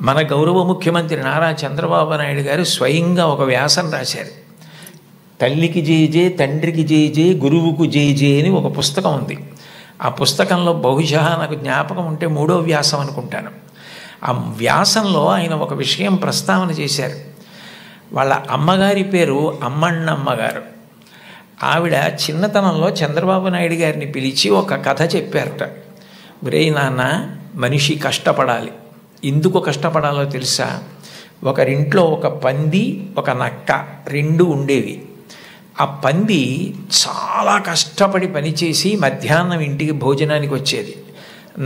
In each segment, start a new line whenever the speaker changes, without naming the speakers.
మన గౌరవ ముఖ్యమంత్రి నారా చంద్రబాబు నాయుడు గారు స్వయంగా ఒక వ్యాసం రాశారు. తల్లికి జేజే, తండ్రికి జేజే, గురువుకు జేజే అని ఒక పుస్తకం ఉంది. ఆ పుస్తకంలో బహుశా నాకు జ్ఞాపకం ఉంటే 3వ వ్యాసం అనుకుంటాను. ఆ వ్యాసంలో ఆయన ఒక విషయం ప్రస్తావన చేశారు. వాళ్ళ అమ్మగారి పేరు అమ్మಣ್ಣమ్మ గారు. ఆవిడ చిన్నతనంలో చంద్రబాబు నాయుడు గారిని పిలిచి ఒక కథ చెప్పారట. ఒరేయ్ నాన్న, మనిషి కష్టపడాలి. ఎందుకు కష్టపడాలో తెలుసా? ఒకరింట్లో ఒక పంది, ఒక నక్క 2 ఉండేవి. ఆ పంది చాలా కష్టపడి పనిచేసి మధ్యాహ్నం ఇంటికి భోజనానికి వచ్చేది.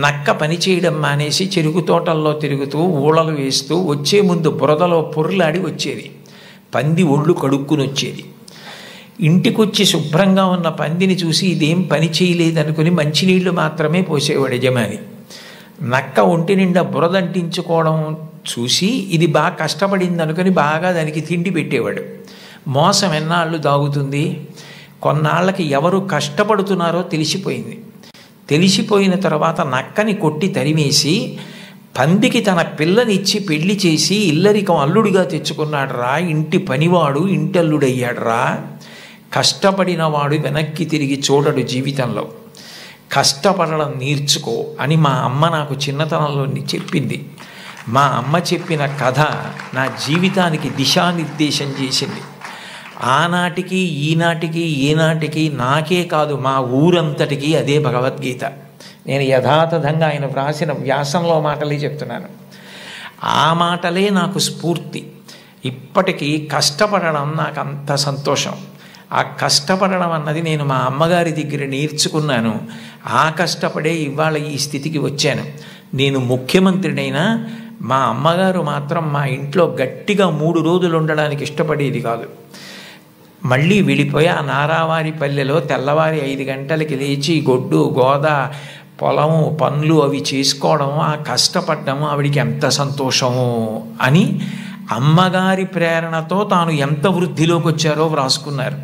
నక్క పని చేయడం మానేసి చెరుకు తోటల్లో తిరుగుతూ ఊళలు వేస్తూ వచ్చే ముందు బురదలో పొర్లాడి వచ్చేది. పంది ఒళ్ళు కడుక్కుని వచ్చేది. ఇంటికొచ్చి శుభ్రంగా ఉన్న పందిని చూసి ఇదేం పని చేయలేదనుకుని మంచినీళ్లు మాత్రమే పోసేవాడు యజమాని. నక్క ఒంటి నిండా బురదంటించుకోవడం చూసి ఇది బాగా కష్టపడింది అనుకుని బాగా దానికి తిండి పెట్టేవాడు. మోసం ఎన్నాళ్ళు దాగుతుంది? కొన్నాళ్ళకి ఎవరు కష్టపడుతున్నారో తెలిసిపోయింది. తెలిసిపోయిన తర్వాత నక్కని కొట్టి తరిమేసి పందికి తన పిల్లనిచ్చి పెళ్లి చేసి ఇల్లరికం అల్లుడిగా తెచ్చుకున్నాడు రా. ఇంటి పనివాడు ఇంటల్లుడయ్యాడు రా. కష్టపడినవాడు వెనక్కి తిరిగి చూడడు జీవితంలో. కష్టపడడం నేర్చుకో అని మా అమ్మ నాకు చిన్నతనంలో చెప్పింది. మా అమ్మ చెప్పిన కథ నా జీవితానికి దిశానిర్దేశం చేసింది. ఆనాటికి ఈనాటికి ఏనాటికి నాకే కాదు మా ఊరంతటికి అదే భగవద్గీత. నేను యథాతథంగా ఆయన వ్రాసిన వ్యాసంలో మాటలే చెప్తున్నాను. ఆ మాటలే నాకు స్ఫూర్తి. ఇప్పటికీ కష్టపడడం నాకు అంత సంతోషం. ఆ కష్టపడడం అన్నది నేను మా అమ్మగారి దగ్గర నేర్చుకున్నాను. ఆ కష్టపడే ఇవాళ ఈ స్థితికి వచ్చాను. నేను ముఖ్యమంత్రినైనా మా అమ్మగారు మాత్రం మా ఇంట్లో గట్టిగా 3 రోజులు ఉండడానికి ఇష్టపడేది కాదు. మళ్ళీ వెళ్ళిపోయి ఆ నారావారి పల్లెలో తెల్లవారి 5 గంటలకి లేచి గొడ్డు గోద పొలము పనులు అవి చేసుకోవడం, ఆ కష్టపడ్డము ఆవిడికి ఎంత సంతోషము అని అమ్మగారి ప్రేరణతో తాను ఎంత వృద్ధిలోకి వచ్చారో వ్రాసుకున్నారు.